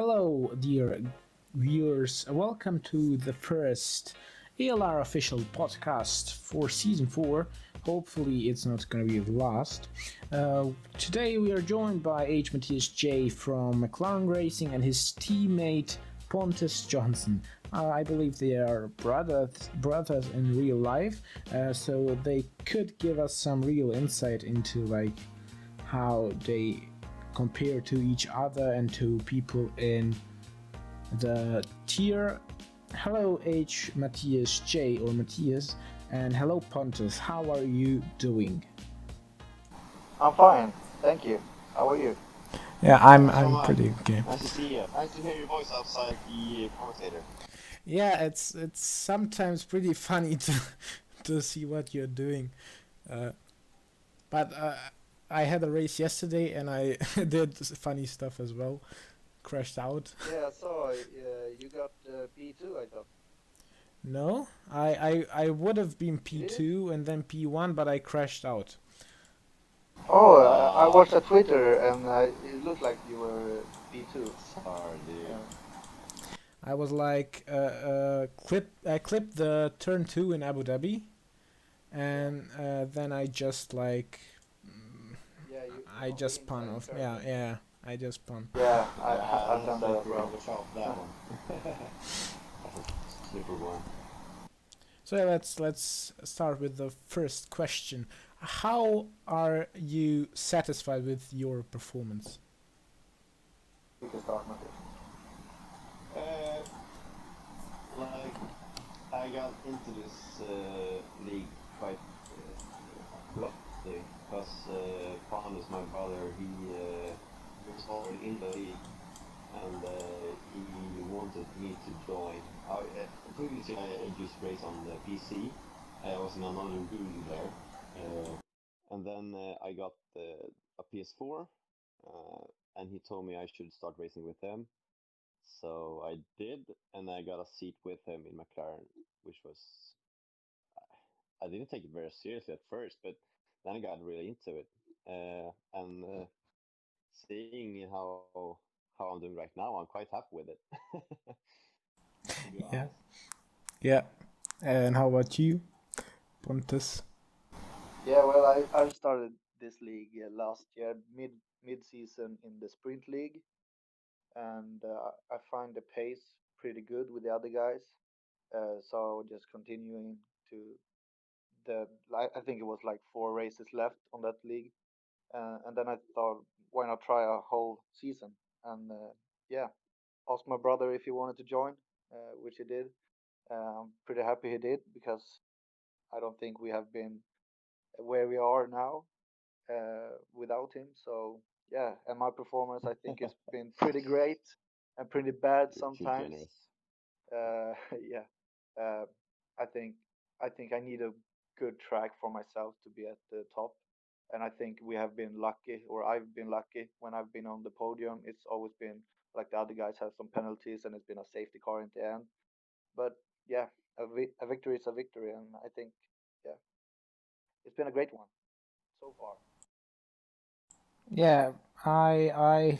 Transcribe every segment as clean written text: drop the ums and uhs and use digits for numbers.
Hello, dear viewers. Welcome to the first ALR official podcast for season 4. Hopefully, it's not going to be the last. Today, we are joined by hmattiasj from McLaren Racing and his teammate PontusJohansson. I believe they are brothers in real life, so they could give us some real insight into how they compare to each other and to people in the tier. Hello hmattiasj or Matthias, and hello Pontus. How are you doing? I'm fine, thank you. How are you? Yeah, I'm pretty okay. Nice to see you. Nice to hear your voice outside the commentator. Yeah, it's sometimes pretty funny to see what you're doing, but I had a race yesterday and I did funny stuff as well. Crashed out. Yeah, so you got P2, I thought. No, I would have been You did? P2 and then P1, but I crashed out. Oh, I watched on Twitter and it looked like you were P2. Sorry, dude. I was like, I clipped the turn 2 in Abu Dhabi, and then I just Yeah, you I on the just spun inside off. turn. Yeah, I just spun. Yeah, I've That's done that as super well. shot, that one. That's a super one. So yeah, let's start with the first question. How are you satisfied with your performance? You can start, Mattias. Like, I got into this league quite luckily because Pan is my brother. He was already in the league and he wanted me to join. Previously, I just raced on the PC. I was in another room there, and then I got a PS4, and he told me I should start racing with him. So I did, and I got a seat with him in McLaren, which was I didn't take it very seriously at first, but then I got really into it, and seeing how I'm doing right now, I'm quite happy with it. To be Yeah, honest. yeah. And how about you, Pontus? Yeah, well, I started this league last year, mid season in the sprint league, and I find the pace pretty good with the other guys. So just continuing to I think it was like 4 races left on that league, and then I thought, why not try a whole season? And yeah, asked my brother if he wanted to join, which he did. I'm pretty happy he did because I don't think we have been where we are now without him. So yeah, and my performance I think has been pretty great and pretty bad You're too sometimes. generous. Yeah, uh, I think I need a good track for myself to be at the top, and I think we have been lucky, or I've been lucky when I've been on the podium. It's always been like the other guys have some penalties, and it's been a safety car in the end. But yeah, a victory is a victory, and I think yeah, it's been a great one so far. Yeah, I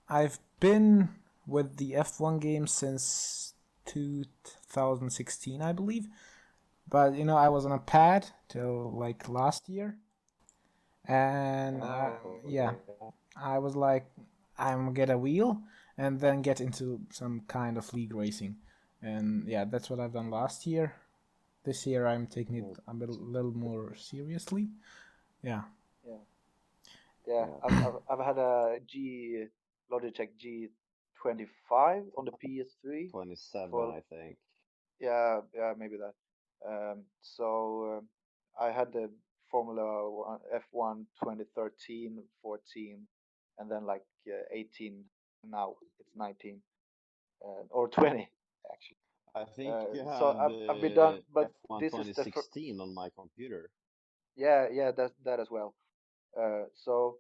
I've been with the F1 game since 2016, I believe. But I was on a pad till like last year, and Oh, yeah, yeah. I was like, I'm gonna get a wheel and then get into some kind of league racing, and yeah, that's what I've done last year. This year I'm taking it a little more seriously. Yeah. Yeah, yeah. Yeah. I've had a Logitech G25 on the PS3 27, for I think. yeah, maybe that. So I had the Formula F1 2013, 14, and then like 18. Now it's 19 or 20 actually. I think you So had I've been done, but F1 this is the first. 2016 on my computer. Yeah, that as well. So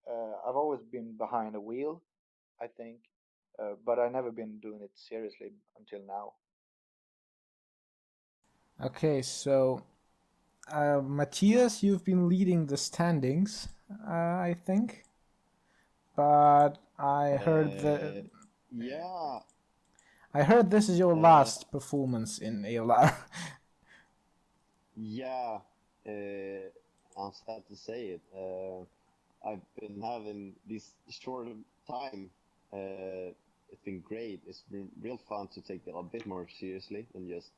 I've always been behind a wheel, I think, but I never been doing it seriously until now. Okay, so Matthias, you've been leading the standings, I think, but I heard the. Yeah. I heard this is your Uh, last performance in ALR. yeah. I'm sad to say it. I've been having this short time. It's been great. It's been real fun to take it a bit more seriously than just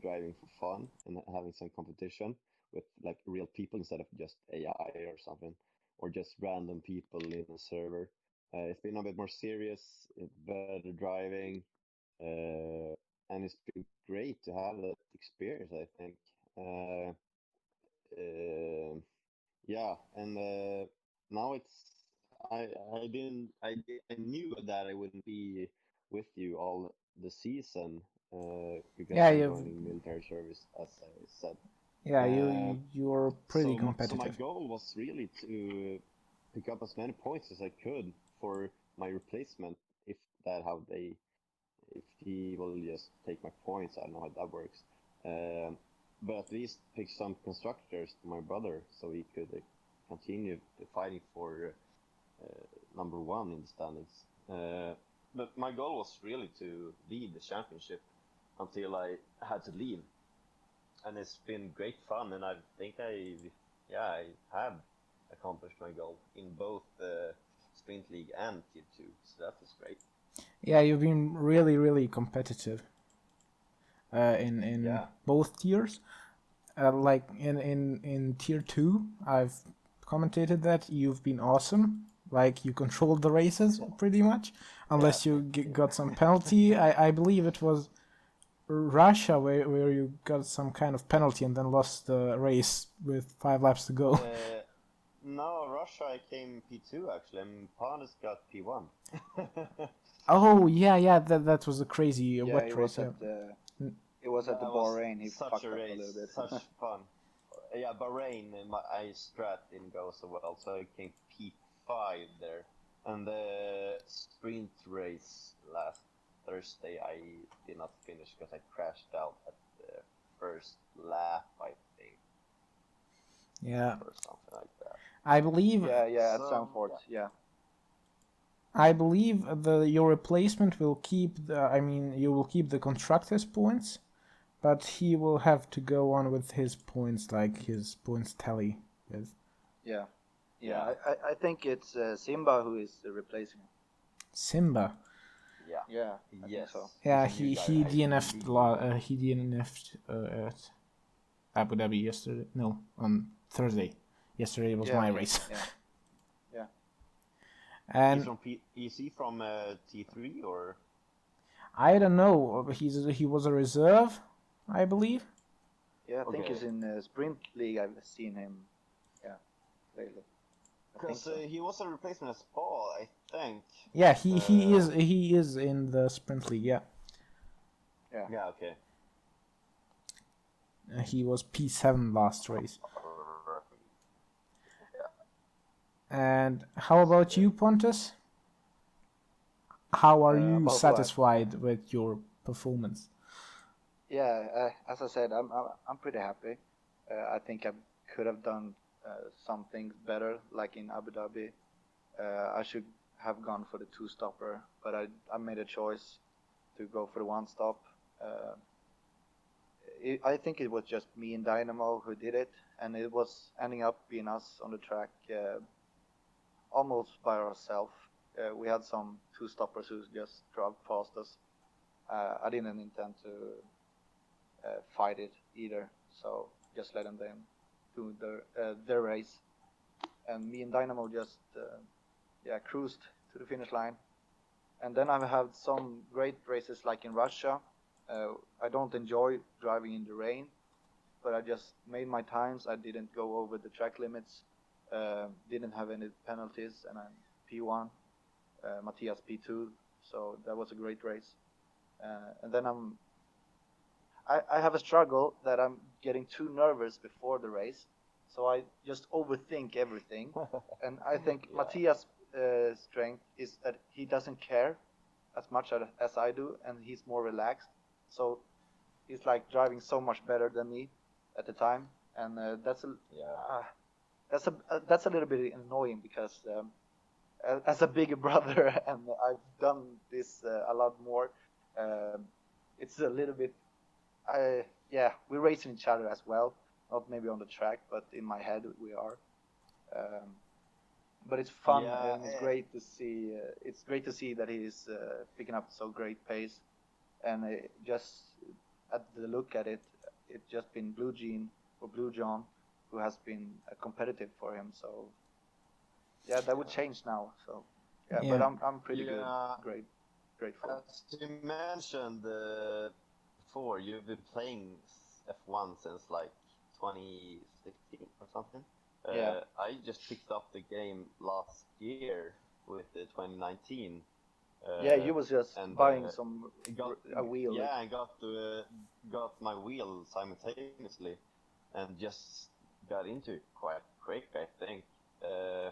driving for fun and having some competition with like real people instead of just AI or something, or just random people in a server. It's been a bit more serious, better driving, and it's been great to have that experience, I think. Uh, uh, yeah, and now I knew that I wouldn't be with you all the season because Yeah, I'm you. joining military service, as I said. Yeah, Uh, you're pretty so my competitive. goal was really to pick up as many points as I could for my replacement, if that how they if he will just take my points. I don't know how that works. Um, but at least pick some constructors to my brother so he could continue fighting for number one in the standings. But my goal was really to lead the championship until I had to leave, and it's been great fun. And I think I have accomplished my goal in both the sprint league and tier two, so that was great. Yeah, you've been really competitive. In Yeah. both tiers. Like in tier 2, I've commentated that you've been awesome. Like you controlled the races pretty much, Yeah, unless you thank you. got some penalty. I believe it was Russia where you got some kind of penalty and then lost the race with 5 laps to go. No, Russia I came P2 actually, and Panis got P1. Oh yeah, that was a crazy Yeah, wet race. Yeah. it was at the That was Bahrain. He such a fucked up a little race, bit. such fun. Yeah, Bahrain, my I strat didn't go so well, so I came P5 there. And the sprint race last Thursday I did not finish because I crashed out at the first lap, I think, Yeah, or something like that. I believe Yeah, at So Sanford. yeah. Yeah, your replacement will keep the. I mean, you will keep the constructors' points, but he will have to go on with his points, like his points tally with yeah, Yeah, I think it's Simba who is replacing him. Simba. yeah, Yeah, I think yes. so. He's Yeah, a new guy. he I DNF'd really like him. he DNF'd at Abu Dhabi yesterday. No, on Thursday. Yesterday was Yeah, my okay. race. Yeah. He's And from is he from T3 or? I don't know. He was a reserve, I believe. Yeah, I think Okay, he's in Sprint League. I've seen him. Yeah, lately. I think because so. he was a replacement as Paul, I think. Yeah, Uh, he is in the sprint league. Yeah, Yeah. yeah, okay. he was P7 last race. Yeah, And how that's about good. you, Pontus? How are you About what? satisfied with your performance? Yeah. As I said, I'm pretty happy. I think I could have done some things better, like in Abu Dhabi. I should have gone for the two stopper, but I made a choice to go for the one stop. Uh, I think it was just me and Dynamo who did it, and it was ending up being us on the track almost by ourselves. We had some two stoppers who just drove past us. I didn't intend to fight it either, so just let them do their race, and me and Dynamo just cruised to the finish line. And then I've had some great races like in Russia. I don't enjoy driving in the rain, but I just made my times. I didn't go over the track limits, didn't have any penalties, and I'm P1, Matthias P2. So that was a great race. And then I have a struggle that I'm getting too nervous before the race, so I just overthink everything. And I think Yeah, Matthias' strength is that he doesn't care as much as I do, and he's more relaxed. So he's like driving so much better than me at the time, and yeah, uh, that's a little bit annoying because as a bigger brother, and I've done this a lot more. Um, it's a little bit, yeah, we're racing each other as well. Not maybe on the track, but in my head we are. Um, but it's fun Yeah, and it's great to see. It's great to see that he's picking up so great pace, and just at the look at it, it's just been Blue Jean or Blue John who has been competitive for him. So yeah, that would change now. So yeah, but Yeah. I'm pretty good, yeah. grateful. As you mentioned before, you've been playing F1 since like 2016 or something. Yeah, I just picked up the game last year with the 2019, yeah, you was just and buying some got a wheel. yeah, I got my wheel simultaneously, and just got into it quite quick, I think. Uh,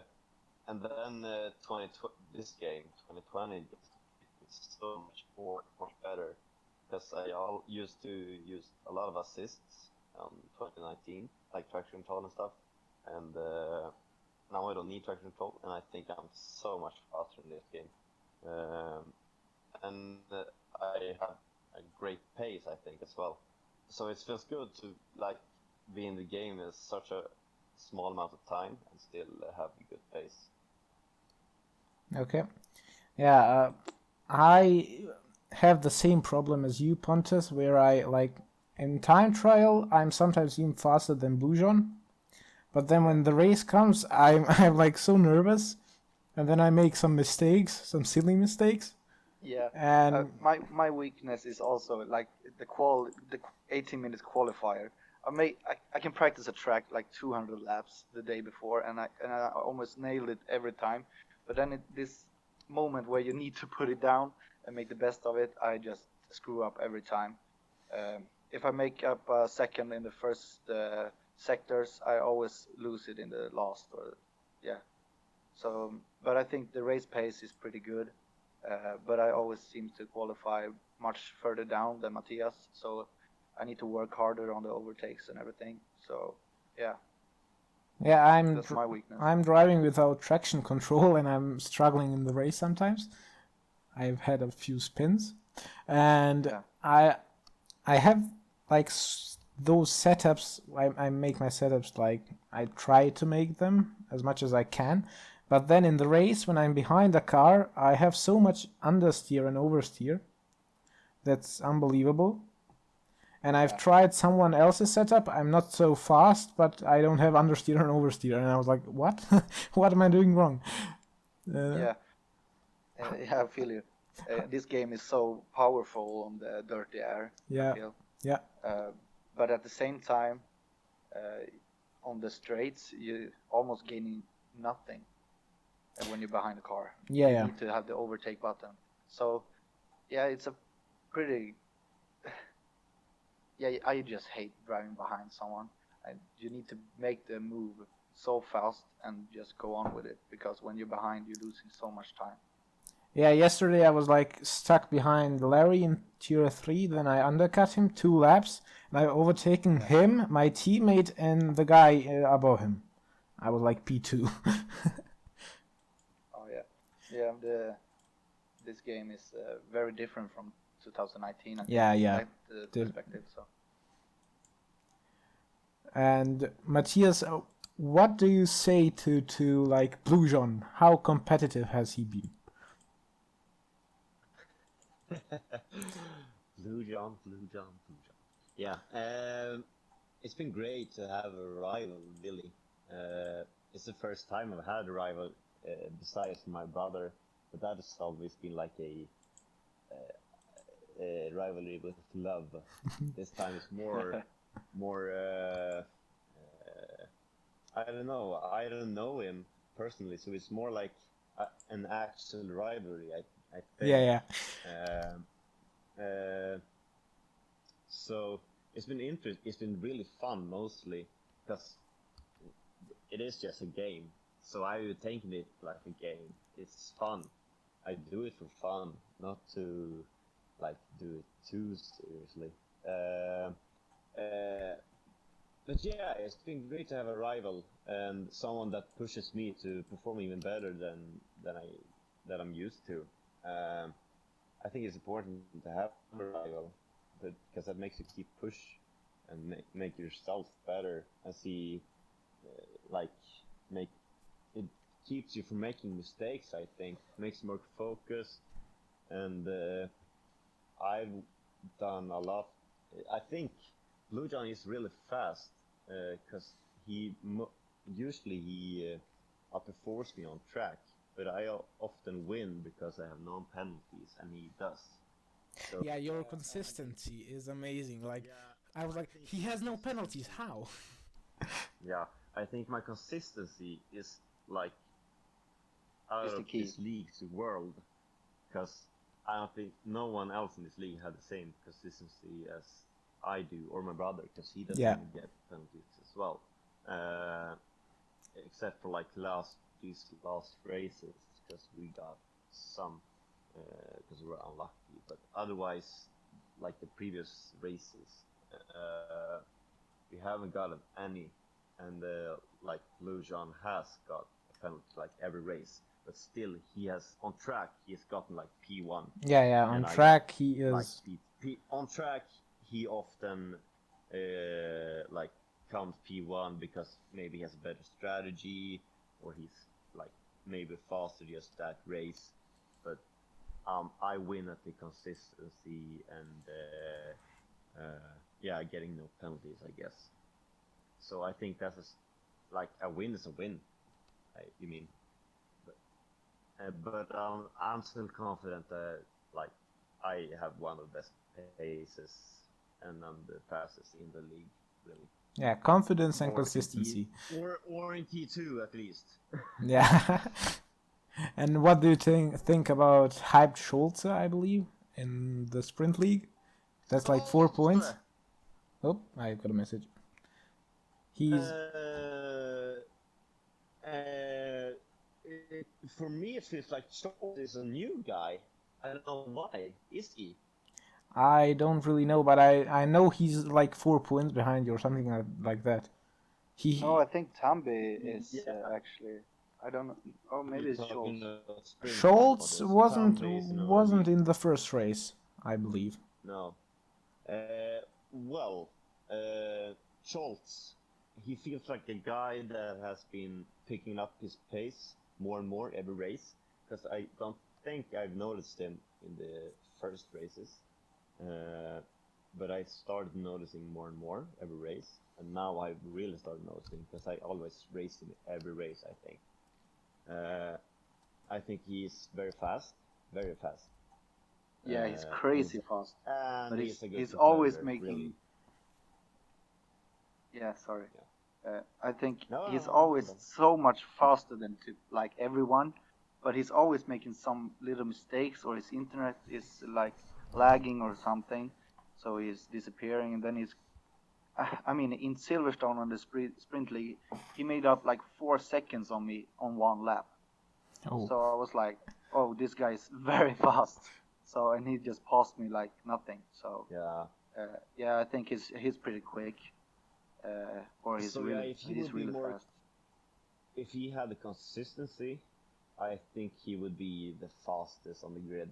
and then this game 2020 it's so much better because I all used to use a lot of assists on 2019, like traction control and stuff, and now I don't need traction control, and I think I'm so much faster in this game. Um, and I have a great pace, I think, as well. So it feels good to like be in the game in such a small amount of time and still have a good pace. Okay. Yeah. I have the same problem as you, Pontus, where I like in time trial I'm sometimes even faster than Blujon, but then when the race comes, I'm like so nervous, and then I make some mistakes, some silly mistakes, Yeah, and my weakness is also like the 18 minute qualifier. I can practice a track like 200 laps the day before, and I almost nailed it every time. But then this moment where you need to put it down and make the best of it, I just screw up every time. If I make up a second in the first sectors, I always lose it in the last. Or yeah, so, but I think the race pace is pretty good. But I always seem to qualify much further down than Matthias, so I need to work harder on the overtakes and everything. So, yeah, yeah, that's my weakness. I'm driving without traction control, and I'm struggling in the race sometimes. I've had a few spins, and Yeah, I have like those setups. I make my setups like I try to make them as much as I can, but then in the race when I'm behind the car, I have so much understeer and oversteer that's unbelievable. And I've yeah, tried someone else's setup. I'm not so fast, but I don't have understeer and oversteer. And I was like, what? What am I doing wrong? Uh, yeah, yeah. I feel you. This game is so powerful on the dirty air. I yeah, feel, yeah, uh, but at the same time, uh, on the straights, you almost gaining nothing when you're behind the car. yeah, You yeah. need to have the overtake button. So, yeah, it's a pretty yeah, I just hate driving behind someone. You need to make the move so fast and just go on with it because when you're behind, you're losing so much time. Yeah, yesterday I was like stuck behind Larry in tier 3, then I undercut him 2 laps, and I've overtaken Yeah. him, my teammate, and the guy above him. I was like P2. Oh yeah, yeah. This game is very different from 2019, I think, Yeah, in yeah. that The- perspective. So And Matthias, what do you say to like Blujon? How competitive has he been? Blue John, Blue John, Blue John. Yeah, it's been great to have a rival, really. It's the first time I've had a rival besides my brother, but that has always been like a rivalry with love. This time it's more. I don't know. I don't know him personally, so it's more like an actual rivalry. I Yeah, think. yeah. Um, uh, so it's been interesting. It's been really fun mostly because it is just a game. So I've taken it like a game. It's fun. I do it for fun, not to like do it too seriously. Uh, uh, but yeah, it's been great to have a rival. and someone that pushes me to perform even better than I'm used to. I think it's important to have a rival, because that makes you keep push and make yourself better and see, like, make it keeps you from making mistakes. I think makes you more focused, and I've done a lot. I think Blue John is really fast because usually he outperforms me on track, but I often win because I have no penalties, and he does. So Yeah, your consistency is amazing. Like, I was like, he has no penalties. How? yeah, I think my consistency is like out Is the of key. this league's world, because I don't think no one else in this league had the same consistency as I do, or my brother, because he doesn't Yeah. even get penalties as well. Except for like these last races, because we got some, because we were unlucky. But otherwise, like the previous races, we haven't gotten any, and like Blue John has got a penalty like every race. But still, he has on track. He has gotten like P1. Yeah. On And track, he is. Like on track, he often like comes P1 because maybe he has a better strategy, or he's like maybe faster just that race. But I win at the consistency and yeah, getting no penalties, I guess. So I think that's like a win is a win. You mean? But I'm still confident that like I have one of the best paces, and I'm the fastest in the league, really. Yeah, confidence and Or consistency. Or in T2 at least. Yeah. And what do you think about Hyped Schulze, I believe, in the sprint league? That's like 4 points. Oh, I got a message. He's for me, it feels like Schultz is a new guy. I don't know why. Is he? I don't really know, but I know he's like 4 points behind you or something like that. No, I think Tambi is Yeah. actually. I don't know. Oh, maybe You're it's talking Schultz. about sprint Schultz Pontus. wasn't Tambi is in our wasn't league. in the first race, I believe. No. Well, Schultz, he feels like a guy that has been picking up his pace more and more every race, because I don't think I've noticed him in the first races. But I started noticing more and more every race, and now I've really started noticing, because I always race him every race, I think. I think he's very fast, very fast. Yeah, he's crazy fast. And But he's a good he's always competitor, making. really. Yeah, sorry. Yeah. I think No, he's no, always no. so much faster than like everyone, but he's always making some little mistakes, or his internet is like lagging or something, so he's disappearing. And then I mean, in Silverstone on the sprint league, he made up like 4 seconds on me on one lap. Oh. So I was like, oh, this guy is very fast. So, and he just passed me like nothing. So yeah, I think he's pretty quick. Or he's So yeah, really if he he's would be really more, fast. if he had the consistency, I think he would be the fastest on the grid,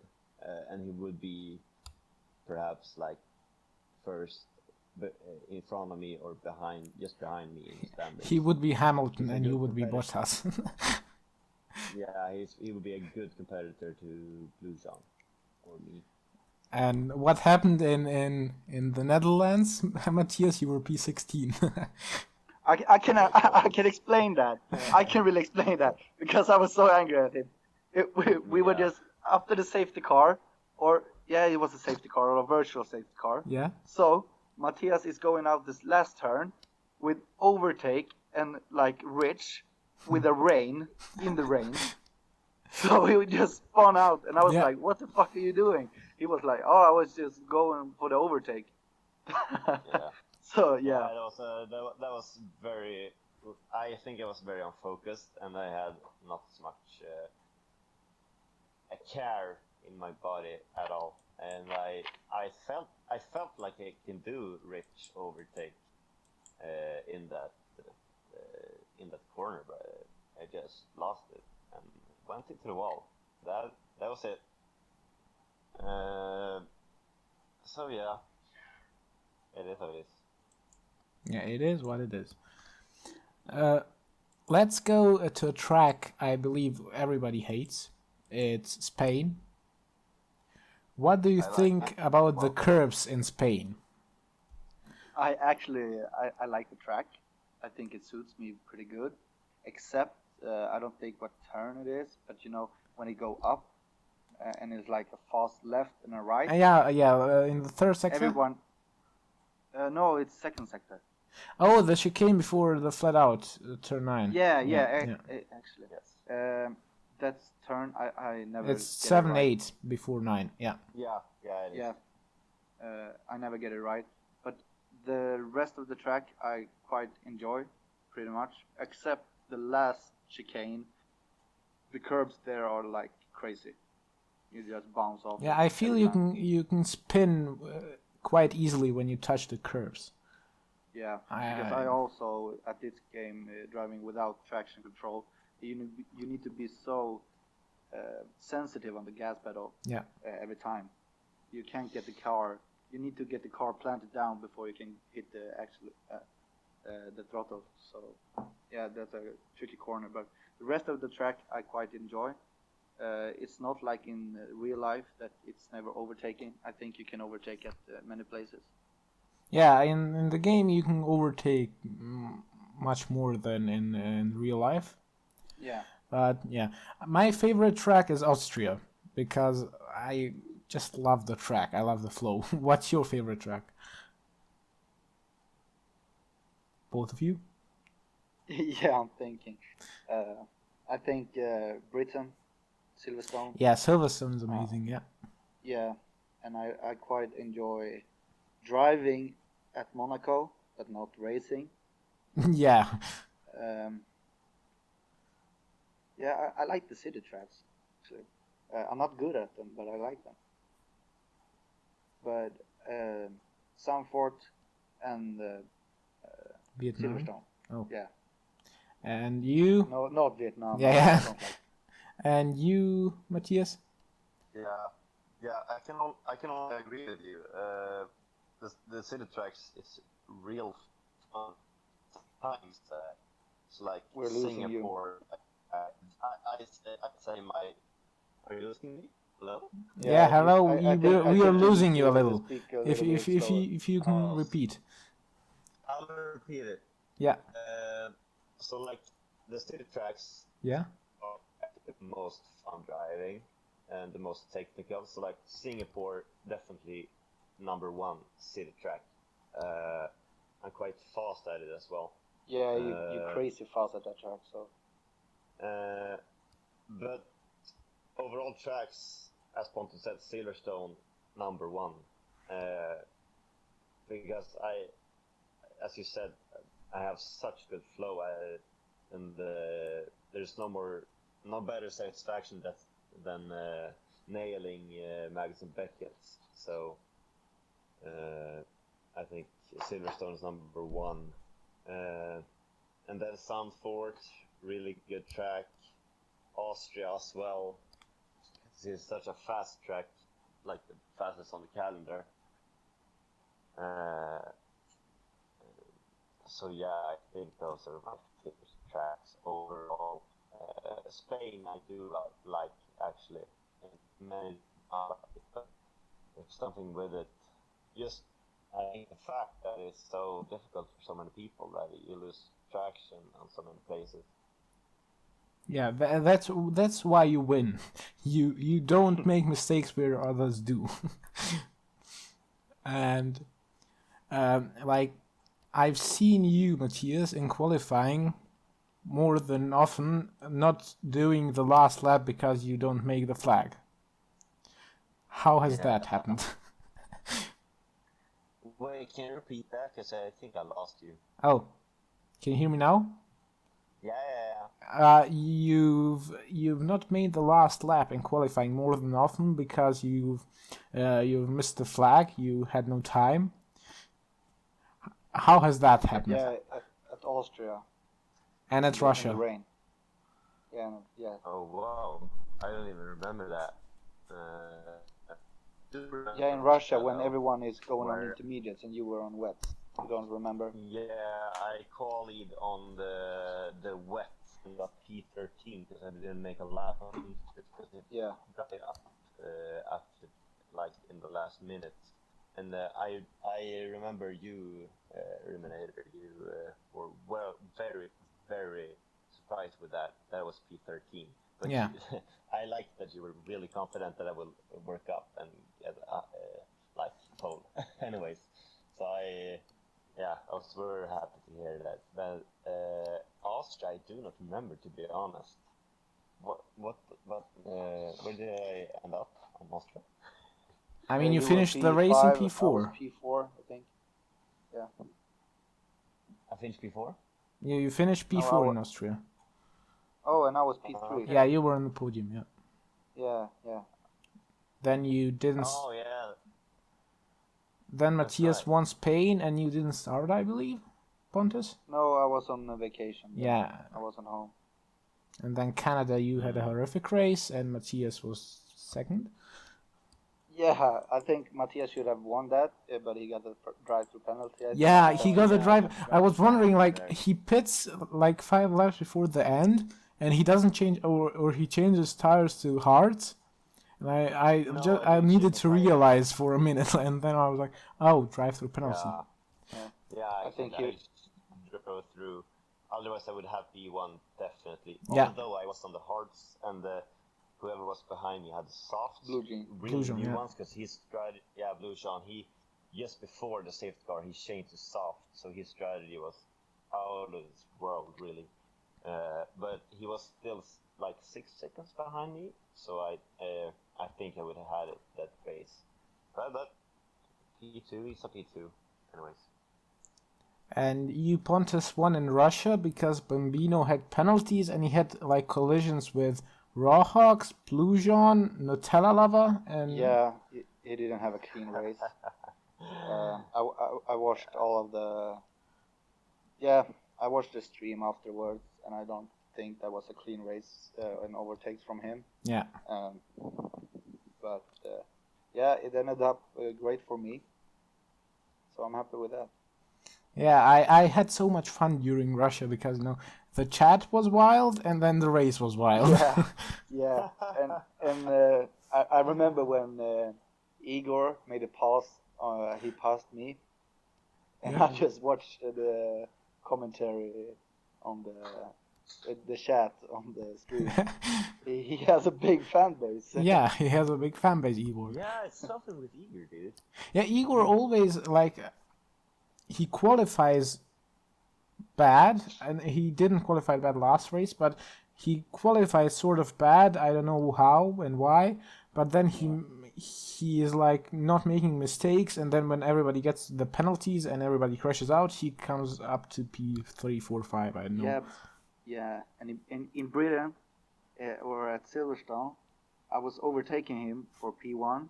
and he would be perhaps like first, in front of me or behind, just behind me in the standings. He would be Hamilton He's a and good you would be competitor. Bottas. Yeah, he would be a good competitor to Blue John or me. And what happened in the Netherlands, Matthias? You were P16. I can explain that. I can really explain that because I was so angry at him. We were Yeah. just after the safety car, or yeah, it was a safety car or a virtual safety car. Yeah. So Matthias is going out this last turn with overtake and like Rich with a rain in the rain. So he just spun out, and I was Yeah. like, "What the fuck are you doing?" He was like, "Oh, I was just going for the overtake." Yeah. So Yeah, yeah. that was very. I think I was very unfocused, and I had not as much a care in my body at all. And I felt like I can do rich overtake in that in that corner, but I just lost it and went into the wall. That was it. So yeah, it is how it is. Yeah, it is what it is. Let's go to a track I believe everybody hates. It's Spain. What do you think about the curves in Spain? I like the track. I think it suits me pretty good, except I don't think what turn it is, but you know when it go up and it's like a fast left and a right. In the third sector. Everyone. No, it's second sector. Oh, the chicane before the flat out turn 9. Actually, yes. That's turn. I never. It's get 7 it right. 8 before 9. Yeah. Yeah, it is. Yeah. I never get it right, but the rest of the track I quite enjoy, pretty much, except the last chicane. The curbs there are like crazy. You just bounce off. Yeah, I feel you can spin quite easily when you touch the curves. Yeah, because I also at this game driving without traction control, you need to be so sensitive on the gas pedal. Yeah. Every time, you can't get the car. You need to get the car planted down before you can hit the actual the throttle. So yeah, that's a tricky corner. But the rest of the track I quite enjoy. It's not like in real life that it's never overtaking. I think you can overtake at many places. Yeah, in the game you can overtake much more than in real life. Yeah. But yeah, my favorite track is Austria because I just love the track. I love the flow. What's your favorite track? Both of you? Yeah, I'm thinking. I think Britain, Silverstone. Yeah, Silverstone is amazing. Yeah. Yeah, and I quite enjoy driving at Monaco, but not racing. Yeah. Yeah, I like the city tracks. Actually, I'm not good at them, but I like them. But Sanford and Vietnam. Silverstone. Oh. Yeah. And you? No, not Vietnam. Yeah. I don't like. And you, Matthias? Yeah. I can only agree with you. The city tracks is real fun. Sometimes it's like We're losing Singapore. I'd say my. Are you listening to me? Hello? Yeah, hello. We are losing you a little. little. If you can repeat. I'll repeat it. Yeah. So like the city tracks. Yeah. Are the most fun driving and the most technical. So like Singapore, definitely #1 city track. I'm quite fast at it as well. Yeah, you're crazy fast at that track. So. But overall tracks, as Pontus said, Silverstone #1. Because as you said, I have such good flow, and there's no better satisfaction than nailing Magnus and Beckett's. So I think Silverstone is #1, and then Zandvoort, really good track. Austria as well. It's such a fast track, like the fastest on the calendar. So yeah, I think those are my favorite tracks overall. Spain I do like actually, and many but there's something with it. Just I think the fact that it's so difficult for so many people that you lose traction on so many places. Yeah, that's why you win. You don't make mistakes where others do. And like I've seen you, Matthias, in qualifying more than often not doing the last lap because you don't make the flag. How has that happened? Wait, can you repeat that? Because I think I lost you. Oh, can you hear me now? Yeah. You've not made the last lap in qualifying more than often because you've missed the flag. You had no time. How has that happened? Yeah, at Austria. And it's in the Russia. rain. Yeah, yeah. Oh wow, I don't even remember that. Yeah, in Russia when though, everyone is going on where intermediates and you were on wets. You don't remember? yeah, I qualified on the wets and got P13 because I didn't make a lap on it because it Yeah. dried up after like in the last minute. And I remember you, Ruminator, you were very surprised with that. That was P13. But Yeah. I like that you were really confident that I will work up and get like pole. Anyways, so yeah, I was very happy to hear that. But Austria, I do not remember, to be honest. Where did I end up on Austria? I mean, you were finished the race in P5. I was P4. P4, I think. Yeah. I finished P4. You finished No, P4 in Austria. Oh, and I was P3. Okay. Yeah, you were on the podium, yeah. Yeah, yeah. Then you didn't... Oh yeah. Then That's Matthias right. won Spain and you didn't start, I believe, Pontus? No, I was on a vacation. Then. Yeah. I wasn't home. And then Canada, you had a horrific race and Matthias was second. Yeah, I think Matthias should have won that, but he got the drive-through penalty. Yeah, he got the drive. Yeah, I was wondering, like, there. he pits like 5 laps before the end, and he doesn't change, or he changes tires to hards. And I No, just I I didn't needed change to my tires. realize for a minute, and then I was like, oh, drive-through penalty. Yeah, I think I drove through. Otherwise, I would have P1 definitely. Yeah. Although I was on the hards and whoever was behind me had soft, Blue jean. really Blue jean, new yeah. ones because his strategy, Blue Jean, he just before the safety car he changed to soft, so his strategy was out of this world really. But he was still like 6 seconds behind me, so I think I would have had it that race. But P2, he's a P2, anyways. And you Pontus won in Russia because Bambino had penalties and he had like collisions with Rawhawks, Blue Jean, Nutella Lava, and Yeah, he didn't have a clean race. I watched all of the. Yeah, I watched the stream afterwards, and I don't think that was a clean race and overtakes from him. yeah. But yeah, it ended up great for me, so I'm happy with that. Yeah, I had so much fun during Russia because the chat was wild and then the race was wild. Yeah, and I remember when Igor made a pass, he passed me, and I just watched the commentary on the chat on the stream. He has a big fan base. Yeah, he has a big fan base, Igor. Yeah, it's something with Igor, dude. Yeah, Igor always like he qualifies bad, and he didn't qualify bad last race, but he qualifies sort of bad. I don't know how and why, but then he is like not making mistakes, and then when everybody gets the penalties and everybody crashes out, he comes up to P3, 4, 5. I don't know. Yeah, and in Britain or at Silverstone, I was overtaking him for P1,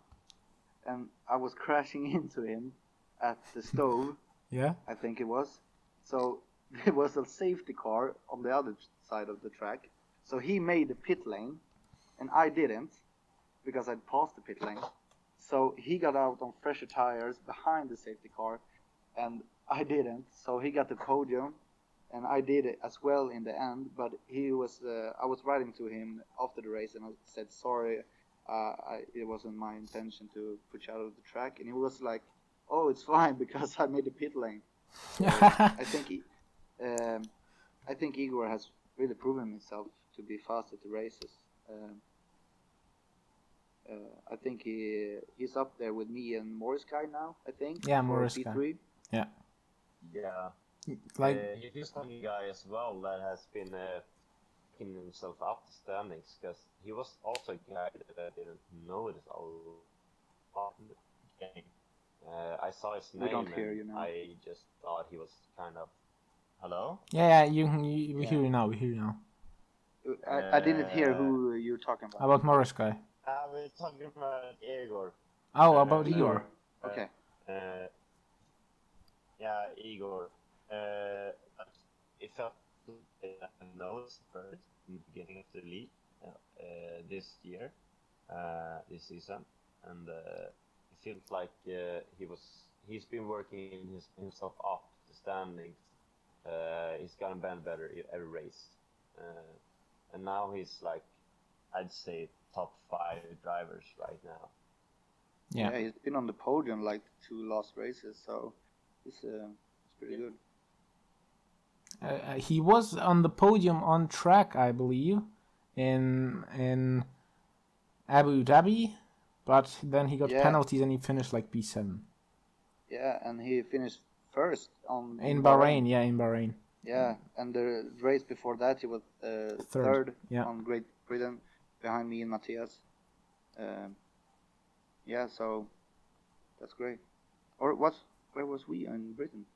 and I was crashing into him at the stove. Yeah. I think it was. So there was a safety car on the other side of the track. So he made the pit lane, and I didn't because I'd passed the pit lane. So he got out on fresher tires behind the safety car, and I didn't. So he got the podium, and I did it as well in the end. But he was, I was writing to him after the race, and I said sorry, it wasn't my intention to put you out of the track. And he was like, "Oh, it's fine because I made the pit lane." So I think Igor has really proven himself to be fast at the races. I think he's up there with me and Morris Guy now. I think. Yeah, for Morris P3. Guy. Yeah. Yeah. Like he's one guy as well that has been picking himself up the standings because he was also a guy that I didn't notice a lot in the game. I saw his name. We don't hear you now. I just thought he was kind of. Hello? yeah, we hear you now. We hear you now. I didn't hear who you're talking about. About Morris Guy. We're talking about Igor. Oh, about Igor. Okay. Yeah, Igor. It felt notes first in the beginning of the league this year, this season, and it feels like he's been working himself up the standings. He's gotten better every race, and now he's like, I'd say, top 5 drivers right now. Yeah. He's been on the podium like 2 last races, so it's pretty good. He was on the podium on track, I believe, in Abu Dhabi, but then he got penalties and he finished like P7. Yeah, and he finished first in Bahrain. Yeah, in Bahrain. Yeah, and the race before that he was third on Great Britain, behind me and Matthias. Yeah, so that's great. Or where was we in Britain?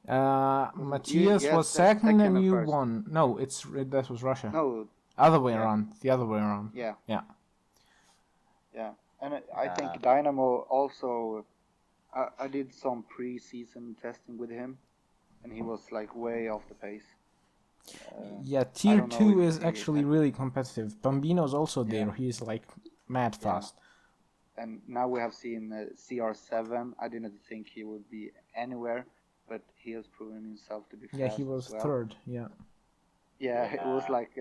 Matthias was second and you won. No, that was Russia. No, other way around. The other way around. Yeah. Yeah. Yeah, and I think Dynamo also. I did some pre-season testing with him, and he was like way off the pace. Yeah, tier 2 is actually really competitive. Bambino's also there. He's like mad fast. And now we have seen CR7. I didn't think he would be anywhere, but he has proven himself to be fast. Yeah, he was third. Yeah. Yeah, it was like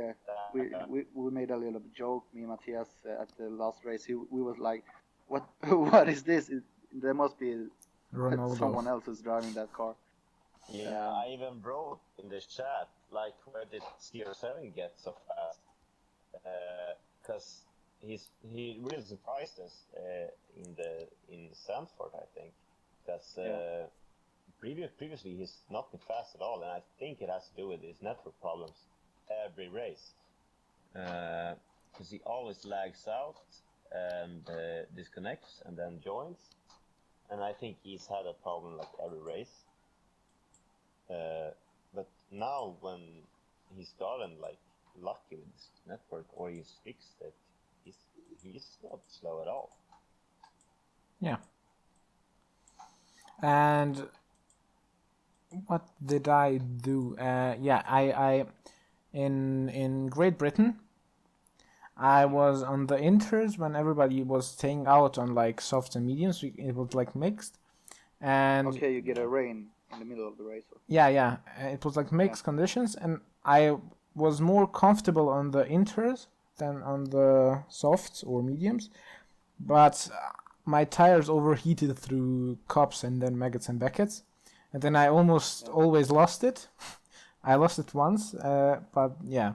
we made a little joke, me and Matthias, at the last race. We was like, what is this? There must be someone else who's driving that car. Yeah, I even wrote in the chat, like, where did CR7 get so fast? Because he really surprised us in Sanford, I think. Because previously he's not been fast at all, and I think it has to do with his network problems every race. Because he always lags out and disconnects and then joins. And I think he's had a problem like every race. But now when he's gotten like lucky with his network, or he's fixed it, he's not slow at all. Yeah. And what did I do? I in Great Britain, I was on the inters when everybody was staying out on like softs and mediums. It was like mixed. And okay, you get a rain in the middle of the race. Yeah. It was like mixed conditions, and I was more comfortable on the inters than on the softs or mediums. But my tires overheated through Cops and then Maggots and Beckett's. And then I almost always lost it. I lost it once, but yeah.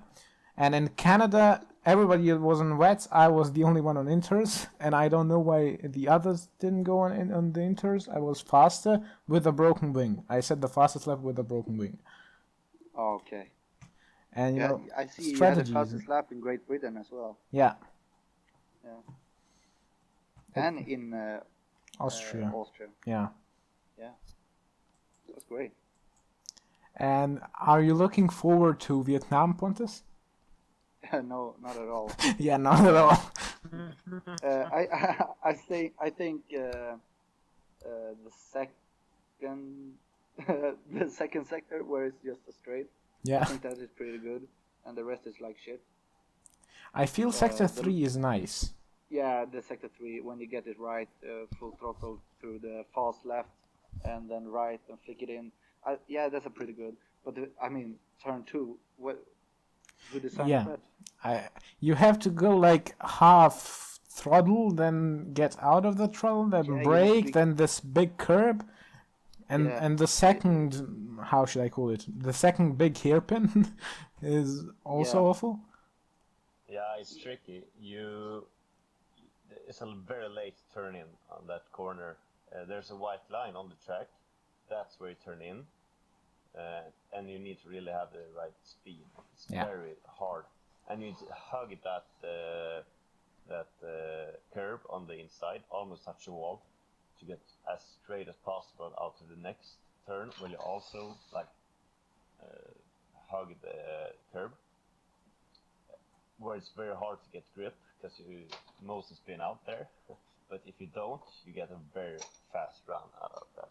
And in Canada, everybody was on wets. I was the only one on inters, and I don't know why the others didn't go on the inters. I was faster with a broken wing. I set the fastest lap with a broken wing. Okay. And you know, I see you had the fastest lap in Great Britain as well. Yeah. Yeah. And in Austria. Yeah. That's great. And are you looking forward to Vietnam, Pontus? No, not at all. Yeah, not at all. I think the second the second sector where it's just a straight. Yeah. I think that is pretty good, and the rest is like shit. I feel sector 3 is nice. Yeah, the sector 3, when you get it right, full throttle through the fast left, and then right and flick it in. That's a pretty good. But turn 2. Who designed that? You have to go like half throttle, then get out of the throttle, then brake, then this big curb, and the second, how should I call it? The second big hairpin is also awful. Yeah, it's tricky. It's a very late turn in on that corner. There's a white line on the track. That's where you turn in. And you need to really have the right speed. It's very hard, and you need to hug that curb on the inside, almost touch the wall, to get as straight as possible out to the next turn. Will you also hug the curb, where it's very hard to get grip because you mostly spin out there. But if you don't, you get a very fast run out of that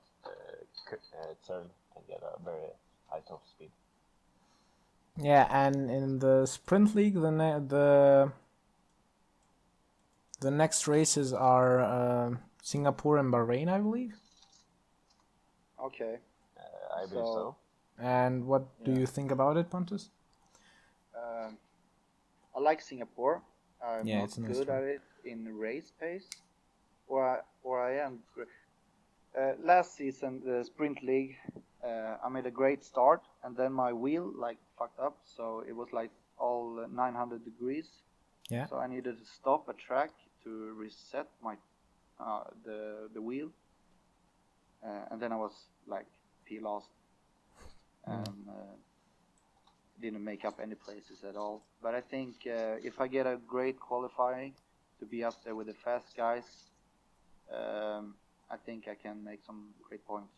turn and get a very high top speed. Yeah, and in the sprint league, the next races are Singapore and Bahrain, I believe. Okay. I believe so. And what do Yeah. you think about it, Pontus? I like Singapore. I'm Yeah, not it's a nice good track. at it in race pace, or I am. Last season, the sprint league, I made a great start, and then my wheel like fucked up, so it was like all 900 degrees. Yeah. So I needed to stop a track to reset my the wheel, and then I was like P lost and didn't make up any places at all. But I think if I get a great qualifying to be up there with the fast guys, I think I can make some great points.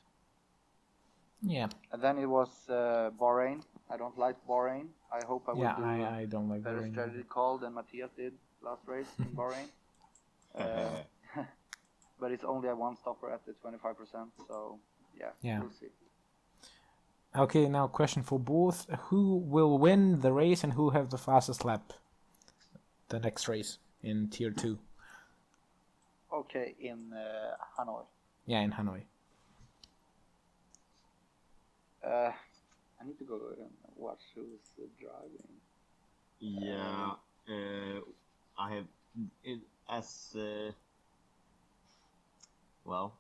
Yeah. And then it was Bahrain. I don't like Bahrain. I hope I will Yeah, do I don't like better Bahrain strategy either. call than Matthias did last race in Bahrain. But it's only a one stopper at the 25%, so Yeah. we'll see. Okay, now question for both: who will win the race and who have the fastest lap? The next race in Tier 2. Okay, in Hanoi. Yeah, in Hanoi. I need to go and watch who's driving. Yeah, I have it as well.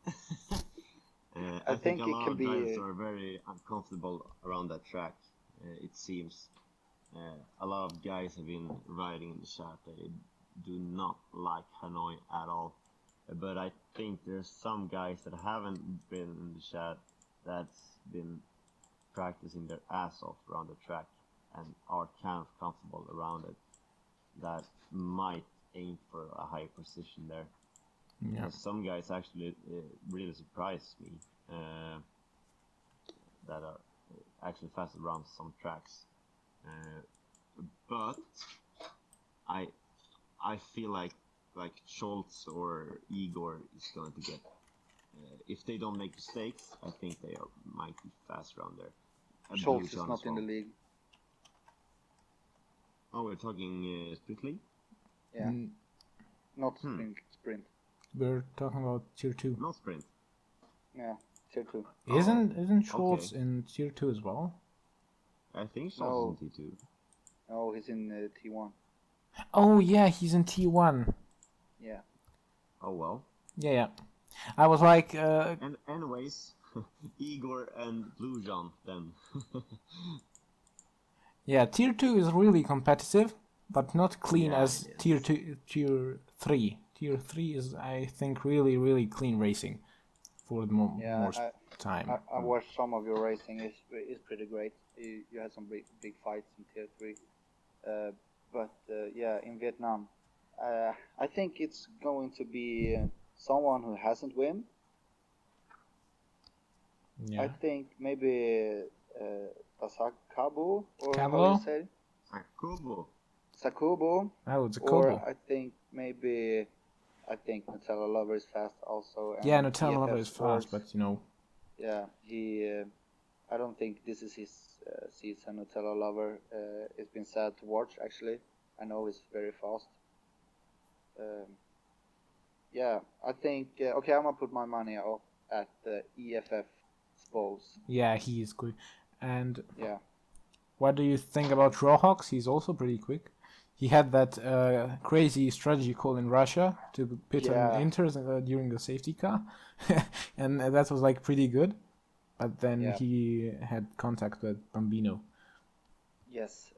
I think a think it lot can of be. drivers are very uncomfortable around that track. It seems a lot of guys have been writing in the chat that they do not like Hanoi at all. But I think there's some guys that haven't been in the chat that's been practicing their ass off around the track and are kind of comfortable around it, that might aim for a higher position there. Yeah. Some guys actually really surprised me that are actually fast around some tracks. But I feel like Schultz or Igor is going to get. If they don't make mistakes, I think they might be fast around there. And Schultz is Blujon not as in the well. league. Oh, we're talking Split League? Yeah, not sprint. We're talking about Tier 2. Not Sprint. Yeah, tier 2. Isn't Schultz okay. in Tier 2 as well? I think Schultz No. is in T2. No, he's in T1. Oh yeah, he's in T1. Yeah. Oh well. Yeah. I was like, And anyways, Igor and Blujon then. yeah, Tier 2 is really competitive, but not clean Yeah, as it Tier is. 2, Tier 3. Tier 3 is, I think, really clean racing for the more time. I watched some of your racing. It's pretty great. You had some big fights in tier 3. But yeah, in Vietnam, I think it's going to be someone who hasn't won. Yeah. I think maybe Tasakabu, or how you Cavalo? say it? Sakubo. Sakubo, Oh, it's a or Kobo. I think Nutella Lover is fast also, and Yeah, Nutella Lover EFF is fast, Sports. but you know. Yeah, he. I don't think this is his season. Nutella Lover. It's been sad to watch actually. I know he's very fast. Yeah, I think. Okay, I'm gonna put my money off at EFF Sports. Yeah, he's quick. And Yeah. what do you think about Rohawks? He's also pretty quick. He had that crazy strategy call in Russia to pit on Yeah. Inter during the safety car, and that was like pretty good. But then Yeah. he had contact with Bambino. Yes.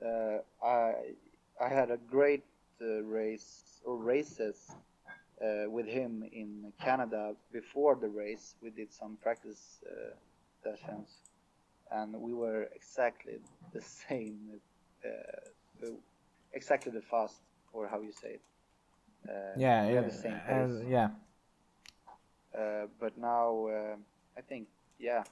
I had a great races with him in Canada before the race. We did some practice sessions, and we were exactly the same, exactly the fast, or how you say it. We had the same pace. Yeah. But now I think, yeah,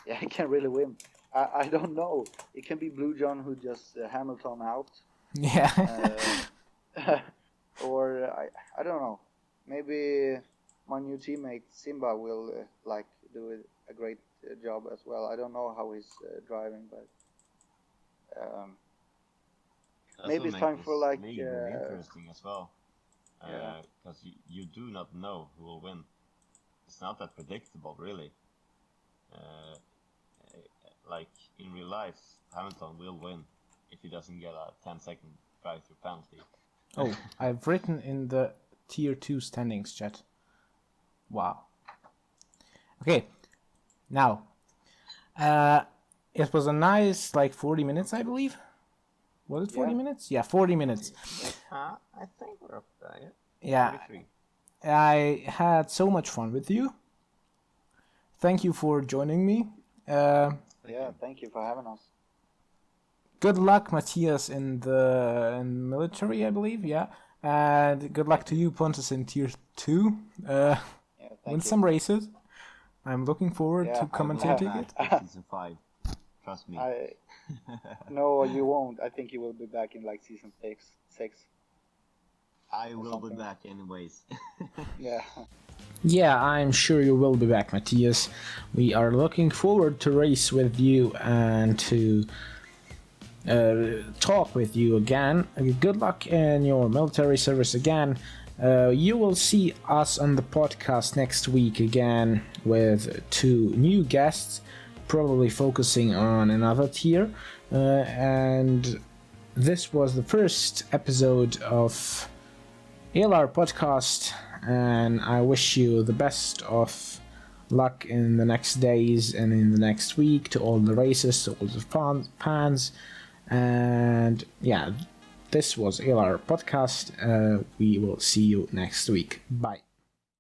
he can really win. I don't know. It can be Blue John who just Hamilton out. Yeah. Or I don't know. Maybe my new teammate Simba will do a great job as well. I don't know how he's driving, but That's maybe what it's makes time for this like league really interesting as well. yeah. Because you do not know who will win. It's not that predictable, really. Uh, like in real life, Hamilton will win if he doesn't get a 10-second drive-through penalty. Oh, I've written in the tier 2 standings chat. Wow. Okay, now, it was a nice 40 minutes, I believe. Was it 40 Yeah. minutes? Yeah, 40 minutes. I think we're up there. Yeah, 43. I had so much fun with you. Thank you for joining me. Thank you for having us. Good luck, Matthias, in the military, I believe. Yeah, and good luck to you, Pontus, in tier 2. Yeah, Win thank you. some races. I'm looking forward Yeah, to commentating it. Season 5. Trust me. No, you won't. I think you will be back in like season 6. I will something. be back anyways. Yeah. Yeah, I'm sure you will be back, Matthias. We are looking forward to race with you and to talk with you again. Good luck in your military service again. You will see us on the podcast next week again with 2 new guests, probably focusing on another tier. And this was the first episode of ALR podcast, and I wish you the best of luck in the next days and in the next week to all the races, to all the fans. And yeah, this was ALR podcast. We will see you next week. Bye.